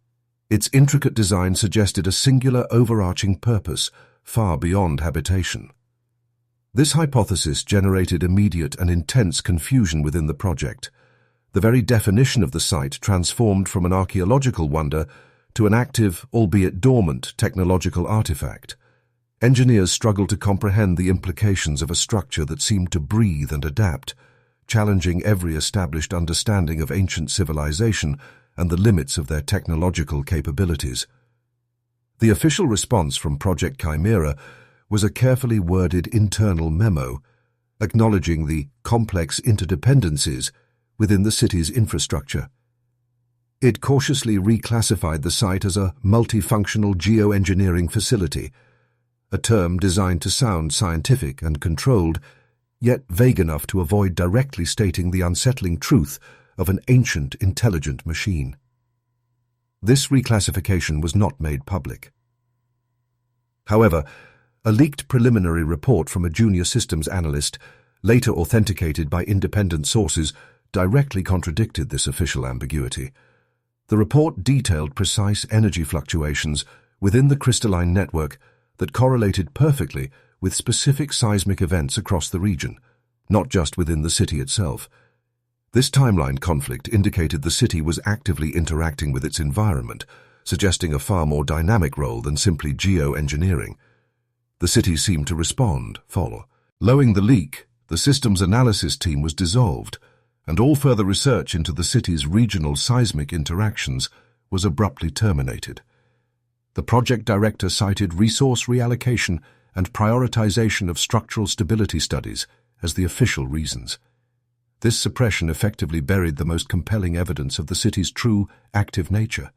Its intricate design suggested a singular overarching purpose far beyond habitation. This hypothesis generated immediate and intense confusion within the project. The very definition of the site transformed from an archaeological wonder to an active, albeit dormant, technological artifact. Engineers struggled to comprehend the implications of a structure that seemed to breathe and adapt, challenging every established understanding of ancient civilization and the limits of their technological capabilities. The official response from Project Chimera was a carefully worded internal memo acknowledging the complex interdependencies within the city's infrastructure. It cautiously reclassified the site as a multifunctional geoengineering facility, a term designed to sound scientific and controlled, yet vague enough to avoid directly stating the unsettling truth of an ancient, intelligent machine. This reclassification was not made public. However, a leaked preliminary report from a junior systems analyst, later authenticated by independent sources, directly contradicted this official ambiguity. The report detailed precise energy fluctuations within the crystalline network that correlated perfectly with specific seismic events across the region, not just within the city itself. This timeline conflict indicated the city was actively interacting with its environment, suggesting a far more dynamic role than simply geoengineering. The city seemed to respond, following the leak. The systems analysis team was dissolved, and all further research into the city's regional seismic interactions was abruptly terminated. The project director cited resource reallocation and prioritization of structural stability studies as the official reasons. This suppression effectively buried the most compelling evidence of the city's true, active nature,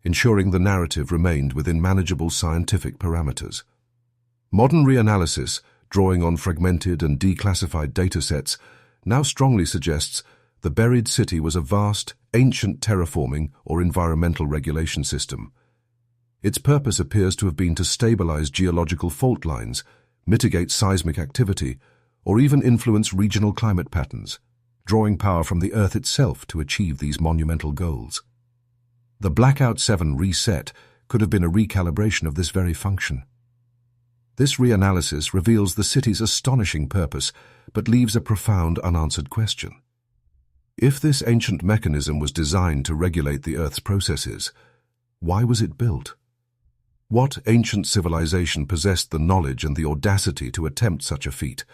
ensuring the narrative remained within manageable scientific parameters. Modern reanalysis, drawing on fragmented and declassified datasets, now strongly suggests the buried city was a vast, ancient terraforming or environmental regulation system. Its purpose appears to have been to stabilize geological fault lines, mitigate seismic activity, or even influence regional climate patterns, drawing power from the Earth itself to achieve these monumental goals. The Blackout 7 reset could have been a recalibration of this very function. This reanalysis reveals the city's astonishing purpose, but leaves a profound unanswered question. If this ancient mechanism was designed to regulate the Earth's processes, why was it built? What ancient civilization possessed the knowledge and the audacity to attempt such a feat?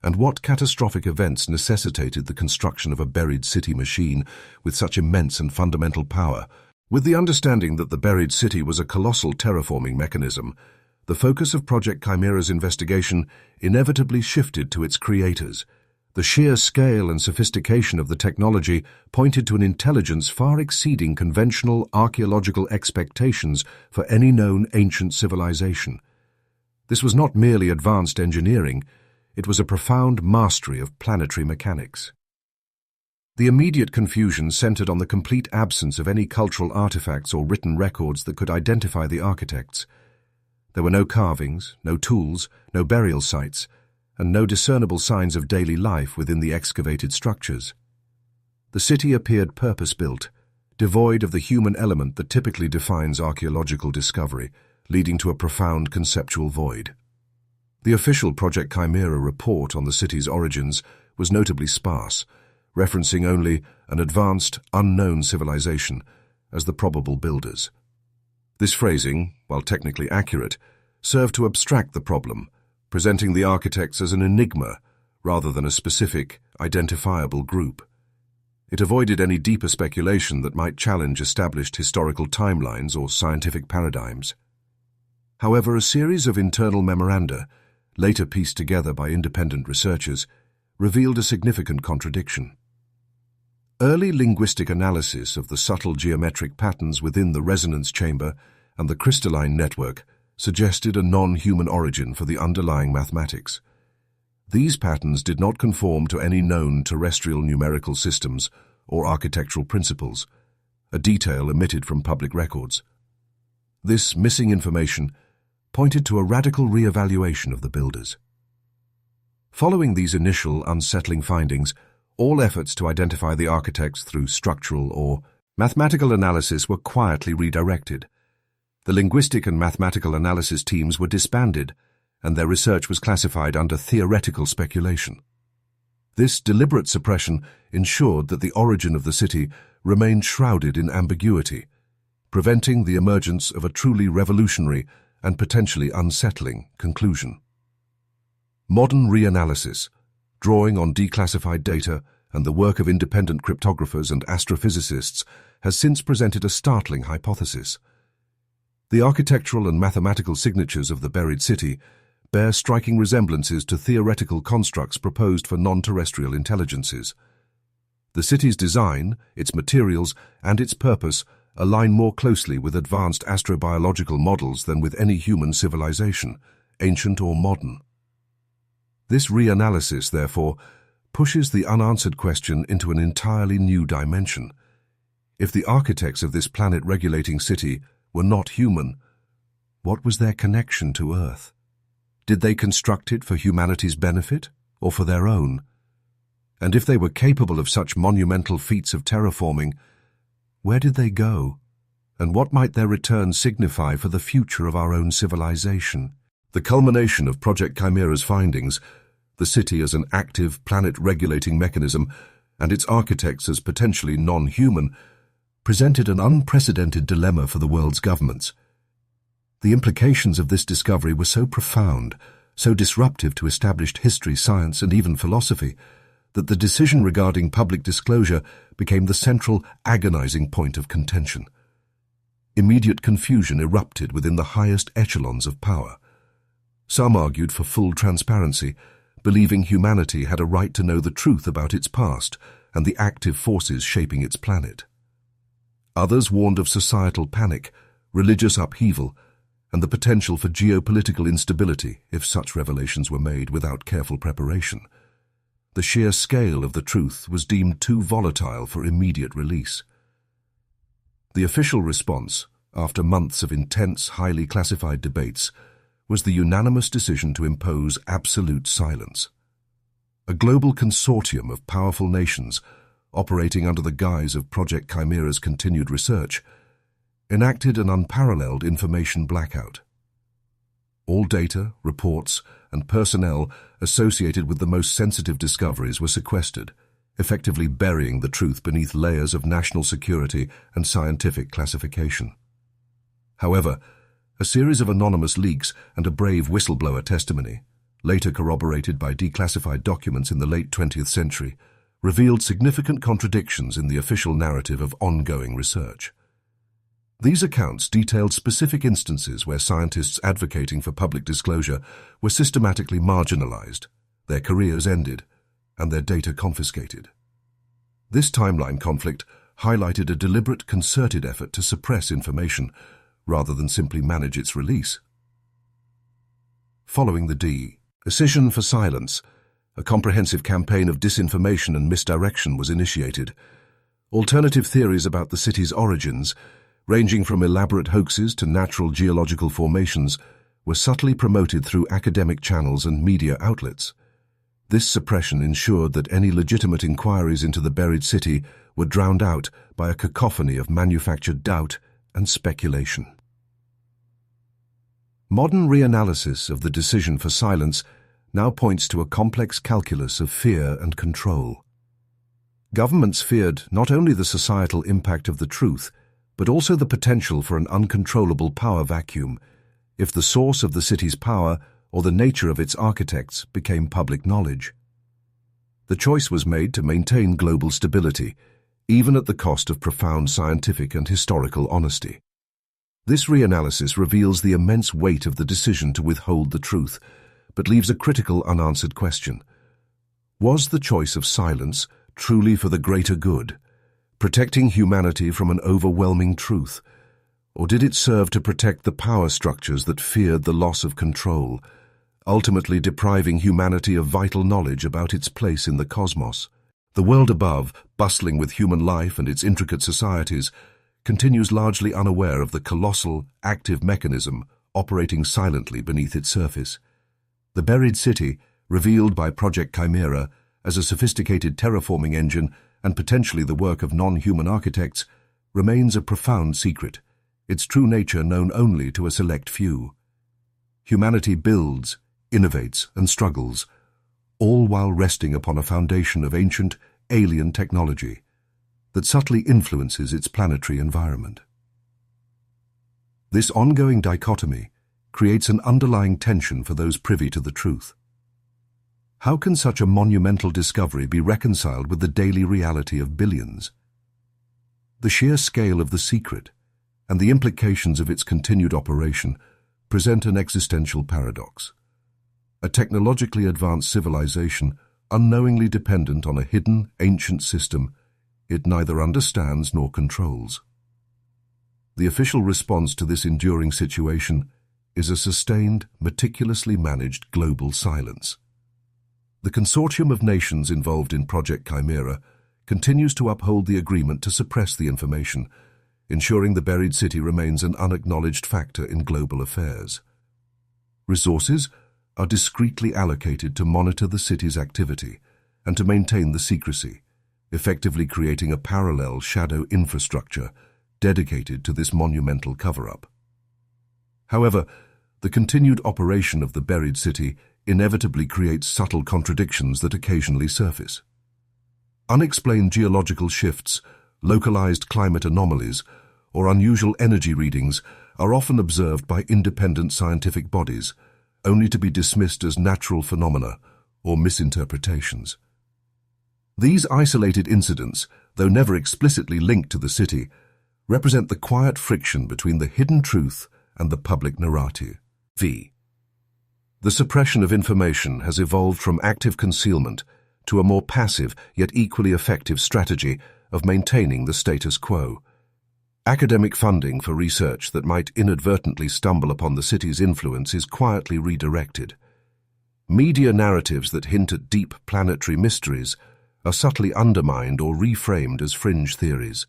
And what catastrophic events necessitated the construction of a buried city machine with such immense and fundamental power? With the understanding that the buried city was a colossal terraforming mechanism, the focus of Project Chimera's investigation inevitably shifted to its creators. The sheer scale and sophistication of the technology pointed to an intelligence far exceeding conventional archaeological expectations for any known ancient civilization. This was not merely advanced engineering, it was a profound mastery of planetary mechanics. The immediate confusion centered on the complete absence of any cultural artifacts or written records that could identify the architects. There were no carvings, no tools, no burial sites, and no discernible signs of daily life within the excavated structures. The city appeared purpose-built, devoid of the human element that typically defines archaeological discovery, leading to a profound conceptual void. The official Project Chimera report on the city's origins was notably sparse, referencing only an advanced, unknown civilization as the probable builders. This phrasing, while technically accurate, served to abstract the problem, presenting the architects as an enigma rather than a specific, identifiable group. It avoided any deeper speculation that might challenge established historical timelines or scientific paradigms. However, a series of internal memoranda, later pieced together by independent researchers, revealed a significant contradiction. Early linguistic analysis of the subtle geometric patterns within the resonance chamber and the crystalline network suggested a non-human origin for the underlying mathematics. These patterns did not conform to any known terrestrial numerical systems or architectural principles, a detail omitted from public records. This missing information pointed to a radical re-evaluation of the builders. Following these initial unsettling findings, all efforts to identify the architects through structural or mathematical analysis were quietly redirected. The linguistic and mathematical analysis teams were disbanded, and their research was classified under theoretical speculation. This deliberate suppression ensured that the origin of the city remained shrouded in ambiguity, preventing the emergence of a truly revolutionary and potentially unsettling conclusion. Modern reanalysis, drawing on declassified data and the work of independent cryptographers and astrophysicists, has since presented a startling hypothesis. The architectural and mathematical signatures of the buried city bear striking resemblances to theoretical constructs proposed for non-terrestrial intelligences. The city's design, its materials, and its purpose align more closely with advanced astrobiological models than with any human civilization, ancient or modern. This reanalysis, therefore, pushes the unanswered question into an entirely new dimension. If the architects of this planet-regulating city were not human, what was their connection to Earth? Did they construct it for humanity's benefit or for their own? And if they were capable of such monumental feats of terraforming, where did they go? And what might their return signify for the future of our own civilization? The culmination of Project Chimera's findings, the city as an active planet-regulating mechanism and its architects as potentially non-human, presented an unprecedented dilemma for the world's governments. The implications of this discovery were so profound, so disruptive to established history, science, and even philosophy, that the decision regarding public disclosure became the central, agonizing point of contention. Immediate confusion erupted within the highest echelons of power. Some argued for full transparency, believing humanity had a right to know the truth about its past and the active forces shaping its planet. Others warned of societal panic, religious upheaval, and the potential for geopolitical instability if such revelations were made without careful preparation. The sheer scale of the truth was deemed too volatile for immediate release. The official response, after months of intense, highly classified debates, was the unanimous decision to impose absolute silence. A global consortium of powerful nations, operating under the guise of Project Chimera's continued research, enacted an unparalleled information blackout. All data, reports, and personnel associated with the most sensitive discoveries were sequestered, effectively burying the truth beneath layers of national security and scientific classification. However, a series of anonymous leaks and a brave whistleblower testimony, later corroborated by declassified documents in the late 20th century, revealed significant contradictions in the official narrative of ongoing research. These accounts detailed specific instances where scientists advocating for public disclosure were systematically marginalized, their careers ended, and their data confiscated. This timeline conflict highlighted a deliberate, concerted effort to suppress information rather than simply manage its release. Following the decision for silence, a comprehensive campaign of disinformation and misdirection was initiated. Alternative theories about the city's origins, ranging from elaborate hoaxes to natural geological formations, were subtly promoted through academic channels and media outlets. This suppression ensured that any legitimate inquiries into the buried city were drowned out by a cacophony of manufactured doubt and speculation. Modern reanalysis of the decision for silence now points to a complex calculus of fear and control. Governments feared not only the societal impact of the truth, but also the potential for an uncontrollable power vacuum if the source of the city's power or the nature of its architects became public knowledge. The choice was made to maintain global stability, even at the cost of profound scientific and historical honesty. This reanalysis reveals the immense weight of the decision to withhold the truth, but leaves a critical unanswered question. Was the choice of silence truly for the greater good, protecting humanity from an overwhelming truth, or did it serve to protect the power structures that feared the loss of control, ultimately depriving humanity of vital knowledge about its place in the cosmos? The world above, bustling with human life and its intricate societies, continues largely unaware of the colossal, active mechanism operating silently beneath its surface. The buried city, revealed by Project Chimera as a sophisticated terraforming engine and potentially the work of non-human architects, remains a profound secret, its true nature known only to a select few. Humanity builds, innovates, and struggles, all while resting upon a foundation of ancient, alien technology that subtly influences its planetary environment. This ongoing dichotomy creates an underlying tension for those privy to the truth. How can such a monumental discovery be reconciled with the daily reality of billions? The sheer scale of the secret and the implications of its continued operation present an existential paradox. A technologically advanced civilization unknowingly dependent on a hidden, ancient system it neither understands nor controls. The official response to this enduring situation is a sustained, meticulously managed global silence. The consortium of nations involved in Project Chimera continues to uphold the agreement to suppress the information, ensuring the buried city remains an unacknowledged factor in global affairs. Resources are discreetly allocated to monitor the city's activity and to maintain the secrecy, effectively creating a parallel shadow infrastructure dedicated to this monumental cover-up. However, the continued operation of the buried city inevitably creates subtle contradictions that occasionally surface. Unexplained geological shifts, localized climate anomalies, or unusual energy readings are often observed by independent scientific bodies, only to be dismissed as natural phenomena or misinterpretations. These isolated incidents, though never explicitly linked to the city, represent the quiet friction between the hidden truth and the public narrative. The suppression of information has evolved from active concealment to a more passive yet equally effective strategy of maintaining the status quo. Academic funding for research that might inadvertently stumble upon the city's influence is quietly redirected. Media narratives that hint at deep planetary mysteries are subtly undermined or reframed as fringe theories.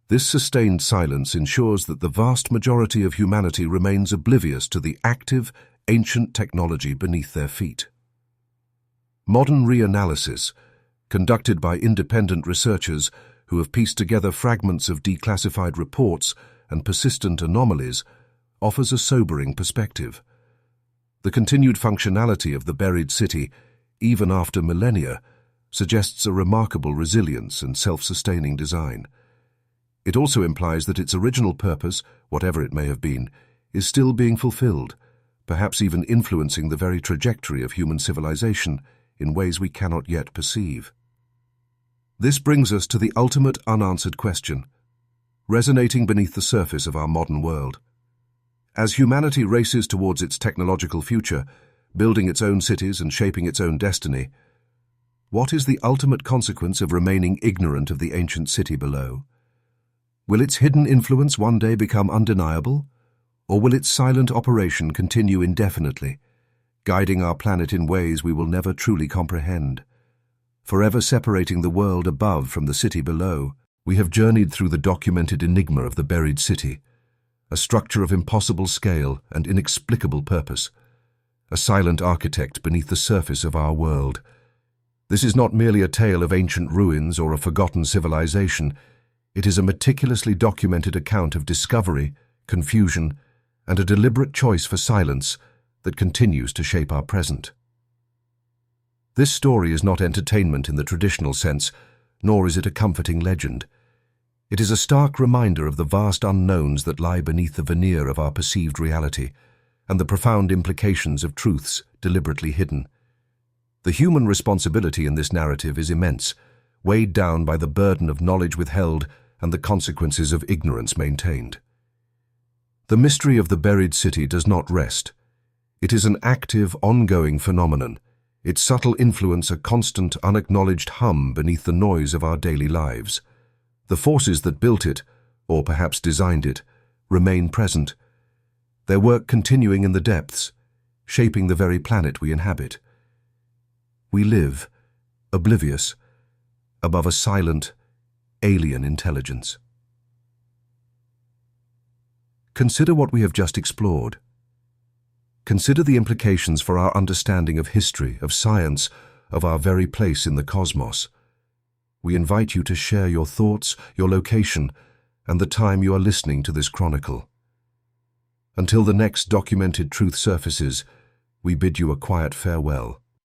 This sustained silence ensures that the vast majority of humanity remains oblivious to the active, ancient technology beneath their feet. Modern reanalysis, conducted by independent researchers who have pieced together fragments of declassified reports and persistent anomalies, offers a sobering perspective. The continued functionality of the buried city, even after millennia, suggests a remarkable resilience and self-sustaining design. It also implies that its original purpose, whatever it may have been, is still being fulfilled, perhaps even influencing the very trajectory of human civilization in ways we cannot yet perceive. This brings us to the ultimate unanswered question, resonating beneath the surface of our modern world. As humanity races towards its technological future, building its own cities and shaping its own destiny, what is the ultimate consequence of remaining ignorant of the ancient city below? Will its hidden influence one day become undeniable, or will its silent operation continue indefinitely, guiding our planet in ways we will never truly comprehend? Forever separating the world above from the city below, we have journeyed through the documented enigma of the buried city, a structure of impossible scale and inexplicable purpose, a silent architect beneath the surface of our world. This is not merely a tale of ancient ruins or a forgotten civilization. It is a meticulously documented account of discovery, confusion, and a deliberate choice for silence that continues to shape our present. This story is not entertainment in the traditional sense, nor is it a comforting legend. It is a stark reminder of the vast unknowns that lie beneath the veneer of our perceived reality, and the profound implications of truths deliberately hidden. The human responsibility in this narrative is immense, weighed down by the burden of knowledge withheld and the consequences of ignorance maintained. The mystery of the buried city does not rest. It is an active, ongoing phenomenon, its subtle influence a constant, unacknowledged hum beneath the noise of our daily lives. The forces that built it, or perhaps designed it, remain present, their work continuing in the depths, shaping the very planet we inhabit. We live, oblivious, above a silent, alien intelligence. Consider what we have just explored. Consider the implications for our understanding of history, of science, of our very place in the cosmos. We invite you to share your thoughts, your location, and the time you are listening to this chronicle. Until the next documented truth surfaces, we bid you a quiet farewell.